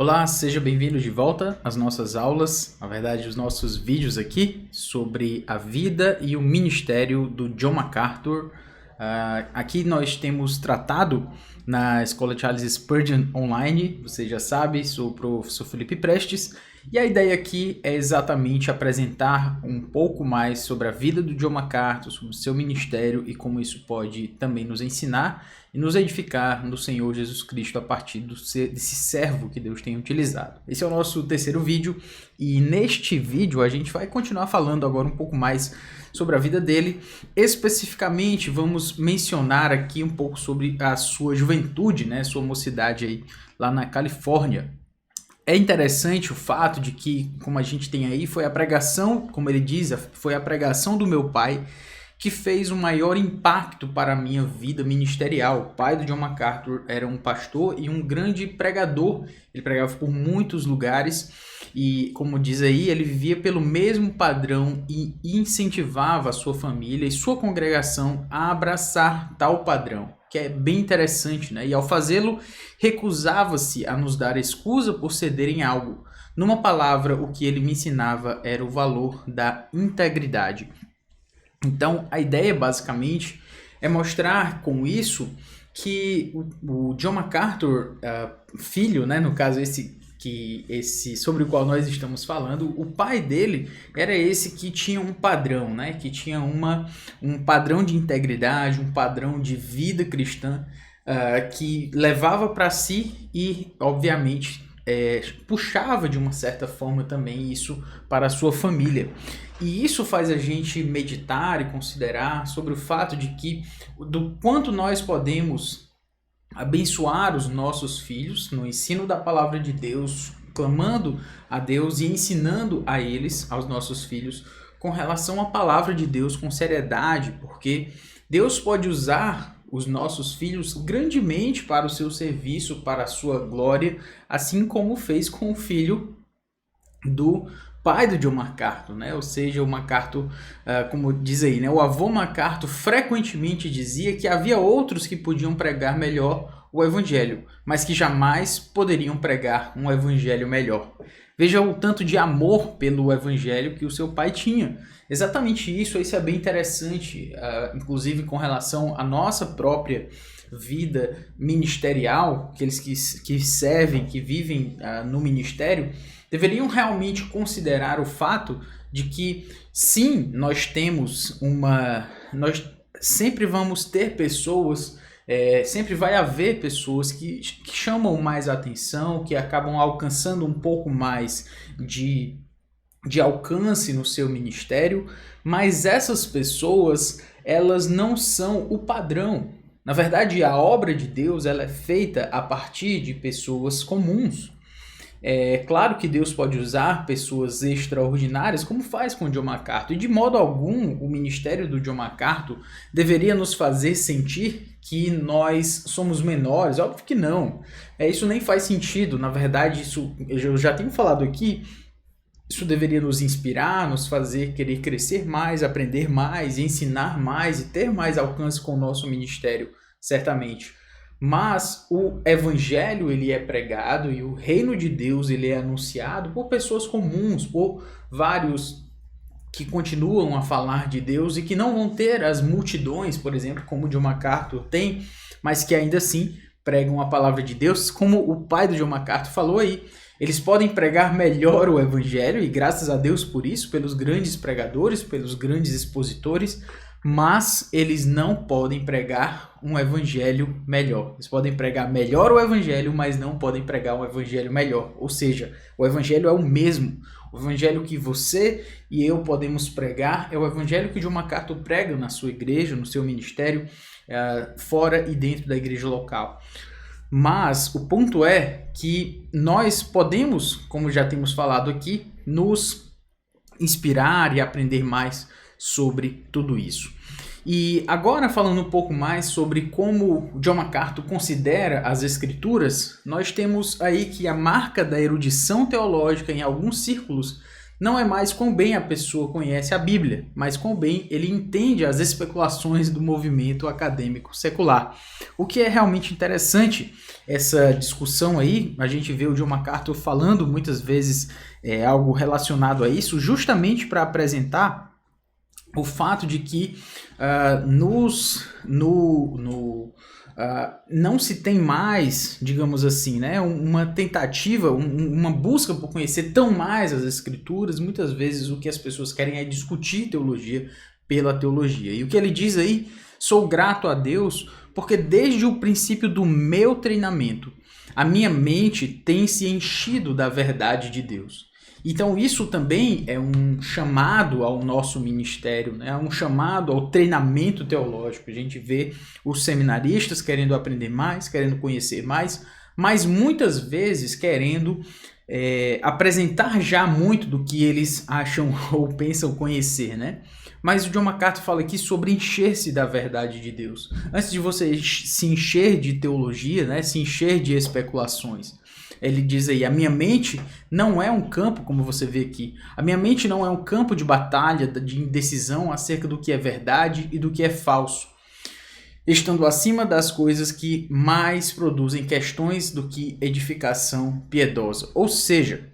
Olá, seja bem-vindo de volta às nossas aulas, na verdade os nossos vídeos aqui sobre a vida e o ministério do John MacArthur. Aqui nós temos tratado na Escola Charles Spurgeon Online, você já sabe, sou o professor Felipe Prestes, e a ideia aqui é exatamente apresentar um pouco mais sobre a vida do John MacArthur, sobre o seu ministério e como isso pode também nos ensinar e nos edificar no Senhor Jesus Cristo a partir desse servo que Deus tem utilizado. Esse é o nosso terceiro vídeo e neste vídeo a gente vai continuar falando agora um pouco mais sobre a vida dele. Especificamente vamos mencionar aqui um pouco sobre a sua juventude, né, sua mocidade aí lá na Califórnia. É interessante o fato de que, como a gente tem aí, foi a pregação, como ele diz, foi a pregação do meu pai que fez o maior impacto para a minha vida ministerial. O pai do John MacArthur era um pastor e um grande pregador. Ele pregava por muitos lugares e, como diz aí, ele vivia pelo mesmo padrão e incentivava a sua família e sua congregação a abraçar tal padrão, que é bem interessante, né? E ao fazê-lo, recusava-se a nos dar excusa por ceder em algo. Numa palavra, o que ele me ensinava era o valor da integridade. Então, a ideia, basicamente, é mostrar com isso que o John MacArthur, filho, né, no caso esse sobre o qual nós estamos falando, o pai dele era esse que tinha um padrão, né, que tinha um padrão de integridade, um padrão de vida cristã, que levava para si e, obviamente, puxava de uma certa forma também isso para a sua família. E isso faz a gente meditar e considerar sobre o fato de que do quanto nós podemos abençoar os nossos filhos no ensino da palavra de Deus, clamando a Deus e ensinando a eles, aos nossos filhos, com relação à palavra de Deus com seriedade, porque Deus pode usar os nossos filhos grandemente para o seu serviço, para a sua glória, assim como fez com o filho do pai do John MacArthur, né? Ou seja, o MacArthur, como diz aí, né? O avô MacArthur frequentemente dizia que havia outros que podiam pregar melhor o evangelho, mas que jamais poderiam pregar um evangelho melhor. Veja o tanto de amor pelo evangelho que o seu pai tinha. Exatamente isso é bem interessante, inclusive com relação à nossa própria vida ministerial, aqueles que servem, que vivem no ministério, deveriam realmente considerar o fato de que, sim, nós sempre vamos ter pessoas, sempre vai haver pessoas que chamam mais atenção, que acabam alcançando um pouco mais de alcance no seu ministério, mas essas pessoas, elas não são o padrão. Na verdade, a obra de Deus ela é feita a partir de pessoas comuns. É claro que Deus pode usar pessoas extraordinárias, como faz com o John MacArthur, e de modo algum o ministério do John MacArthur deveria nos fazer sentir que nós somos menores. Óbvio que não. Isso nem faz sentido. Na verdade, isso eu já tenho falado aqui, isso deveria nos inspirar, nos fazer querer crescer mais, aprender mais, ensinar mais e ter mais alcance com o nosso ministério, certamente. Mas o evangelho ele é pregado e o reino de Deus ele é anunciado por pessoas comuns, por vários que continuam a falar de Deus e que não vão ter as multidões, por exemplo, como o John MacArthur tem, mas que ainda assim pregam a palavra de Deus, como o pai do John MacArthur falou aí. Eles podem pregar melhor o evangelho e graças a Deus por isso, pelos grandes pregadores, pelos grandes expositores, mas eles não podem pregar um evangelho melhor. Eles podem pregar melhor o evangelho, mas não podem pregar um evangelho melhor. Ou seja, o evangelho é o mesmo. O evangelho que você e eu podemos pregar é o evangelho que o John MacArthur prega na sua igreja, no seu ministério, fora e dentro da igreja local. Mas o ponto é que nós podemos, como já temos falado aqui, nos inspirar e aprender mais sobre tudo isso. E agora falando um pouco mais sobre como John MacArthur considera as escrituras, nós temos aí que a marca da erudição teológica em alguns círculos não é mais quão bem a pessoa conhece a Bíblia, mas quão bem ele entende as especulações do movimento acadêmico secular. O que é realmente interessante, essa discussão aí, a gente vê o John MacArthur falando muitas vezes algo relacionado a isso, justamente para apresentar o fato de que não se tem mais, digamos assim, né, uma tentativa, uma busca por conhecer tão mais as escrituras. Muitas vezes o que as pessoas querem é discutir teologia pela teologia. E o que ele diz aí, sou grato a Deus, porque desde o princípio do meu treinamento, a minha mente tem se enchido da verdade de Deus. Então isso também é um chamado ao nosso ministério, né? É um chamado ao treinamento teológico. A gente vê os seminaristas querendo aprender mais, querendo conhecer mais, mas muitas vezes querendo apresentar já muito do que eles acham ou pensam conhecer, né? Mas o John MacArthur fala aqui sobre encher-se da verdade de Deus. Antes de você se encher de teologia, né? Se encher de especulações. Ele diz aí, a minha mente não é um campo, como você vê aqui, a minha mente não é um campo de batalha, de indecisão acerca do que é verdade e do que é falso, estando acima das coisas que mais produzem questões do que edificação piedosa. Ou seja,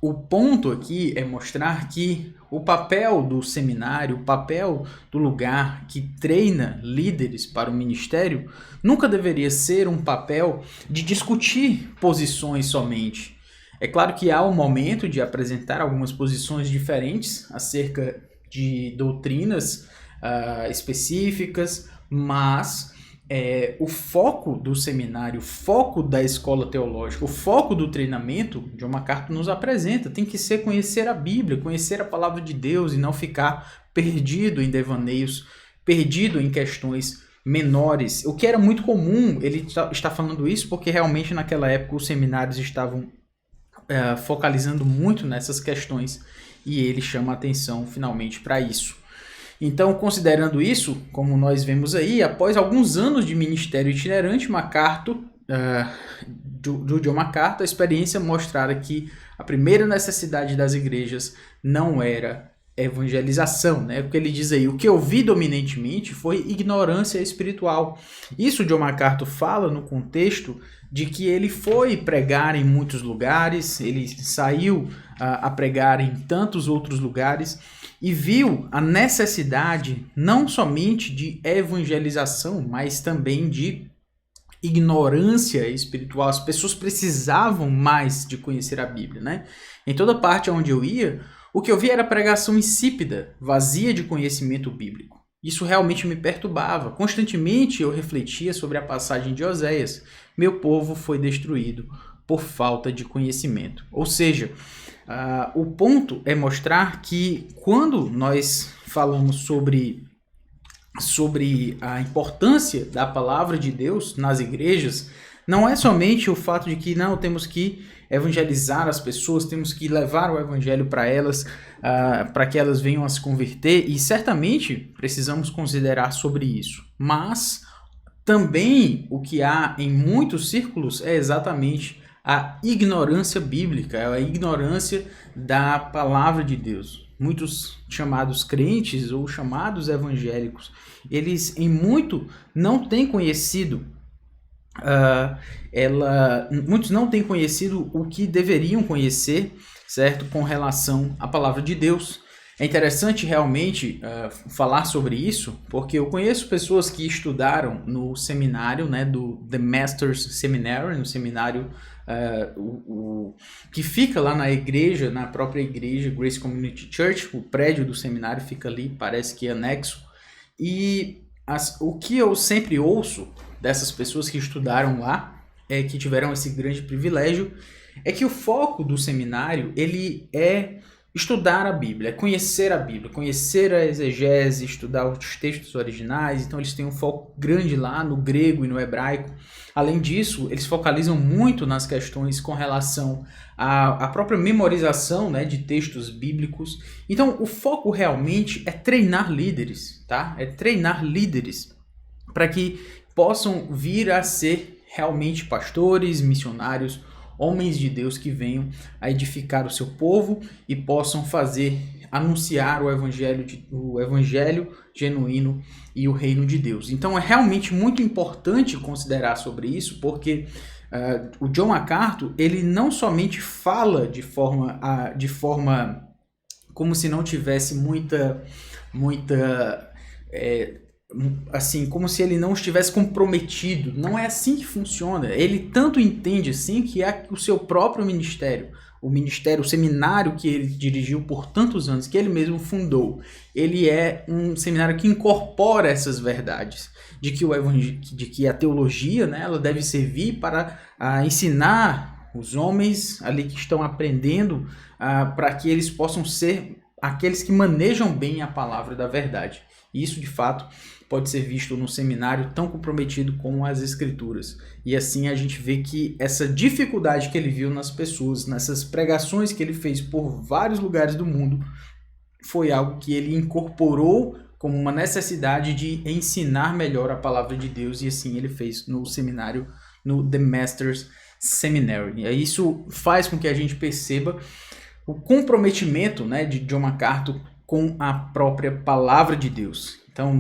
o ponto aqui é mostrar que o papel do seminário, o papel do lugar que treina líderes para o ministério, nunca deveria ser um papel de discutir posições somente. É claro que há um momento de apresentar algumas posições diferentes acerca de doutrinas específicas, mas o foco do seminário, o foco da escola teológica, o foco do treinamento, John MacArthur nos apresenta, tem que ser conhecer a Bíblia, conhecer a palavra de Deus e não ficar perdido em devaneios, perdido em questões menores. O que era muito comum, ele está falando isso porque realmente naquela época os seminários estavam focalizando muito nessas questões e ele chama a atenção finalmente para isso. Então, considerando isso, como nós vemos aí, após alguns anos de ministério itinerante, do John MacArthur, a experiência mostrara que a primeira necessidade das igrejas não era evangelização, né? Porque ele diz aí, o que eu vi dominantemente foi ignorância espiritual. Isso John MacArthur fala no contexto de que ele foi pregar em muitos lugares, ele saiu a pregar em tantos outros lugares, e viu a necessidade não somente de evangelização, mas também de ignorância espiritual. As pessoas precisavam mais de conhecer a Bíblia, né? Em toda parte onde eu ia, o que eu via era pregação insípida, vazia de conhecimento bíblico. Isso realmente me perturbava. Constantemente eu refletia sobre a passagem de Oséias. Meu povo foi destruído por falta de conhecimento. Ou seja, o ponto é mostrar que quando nós falamos sobre a importância da palavra de Deus nas igrejas, não é somente o fato de que não temos que evangelizar as pessoas, temos que levar o evangelho para elas, para que elas venham a se converter, e certamente precisamos considerar sobre isso. Mas também o que há em muitos círculos é exatamente a ignorância bíblica, a ignorância da palavra de Deus. Muitos chamados crentes ou chamados evangélicos, eles em muito não têm conhecido muitos não têm conhecido o que deveriam conhecer, certo? Com relação à palavra de Deus. É interessante realmente falar sobre isso, porque eu conheço pessoas que estudaram no seminário, né, do The Masters Seminary, no seminário que fica lá na igreja, na própria igreja, Grace Community Church. O prédio do seminário fica ali, parece que é anexo. E o que eu sempre ouço dessas pessoas que estudaram lá, que tiveram esse grande privilégio, é que o foco do seminário ele é estudar a Bíblia, conhecer a Bíblia, conhecer a exegese, estudar os textos originais. Então eles têm um foco grande lá no grego e no hebraico. Além disso, eles focalizam muito nas questões com relação à própria memorização, né, de textos bíblicos. Então o foco realmente é treinar líderes, tá? É treinar líderes para que possam vir a ser realmente pastores, missionários homens de Deus que venham a edificar o seu povo e possam anunciar o evangelho genuíno e o reino de Deus. Então é realmente muito importante considerar sobre isso, porque o John MacArthur, ele não somente fala de forma como se não tivesse assim, como se ele não estivesse comprometido. Não é assim que funciona. Ele tanto entende assim que é o seu próprio ministério, o seminário que ele dirigiu por tantos anos, que ele mesmo fundou, ele é um seminário que incorpora essas verdades, de que a teologia, né, ela deve servir para ensinar os homens ali que estão aprendendo, para que eles possam ser aqueles que manejam bem a palavra da verdade. E isso, de fato, pode ser visto no seminário tão comprometido com as Escrituras. E assim a gente vê que essa dificuldade que ele viu nas pessoas, nessas pregações que ele fez por vários lugares do mundo, foi algo que ele incorporou como uma necessidade de ensinar melhor a palavra de Deus, e assim ele fez no seminário, no The Masters Seminary. E isso faz com que a gente perceba o comprometimento, né, de John MacArthur com a própria palavra de Deus. Então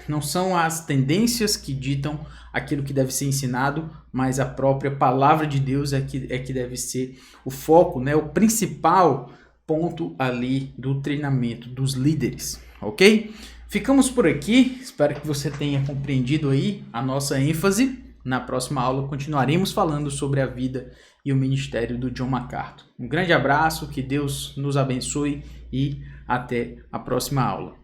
não são as tendências que ditam aquilo que deve ser ensinado, mas a própria palavra de Deus é que deve ser o foco, né, o principal ponto ali do treinamento dos líderes, ok? Ficamos por aqui, espero que você tenha compreendido aí a nossa ênfase. Na próxima aula continuaremos falando sobre a vida e o ministério do John MacArthur. Um grande abraço, que Deus nos abençoe e até a próxima aula.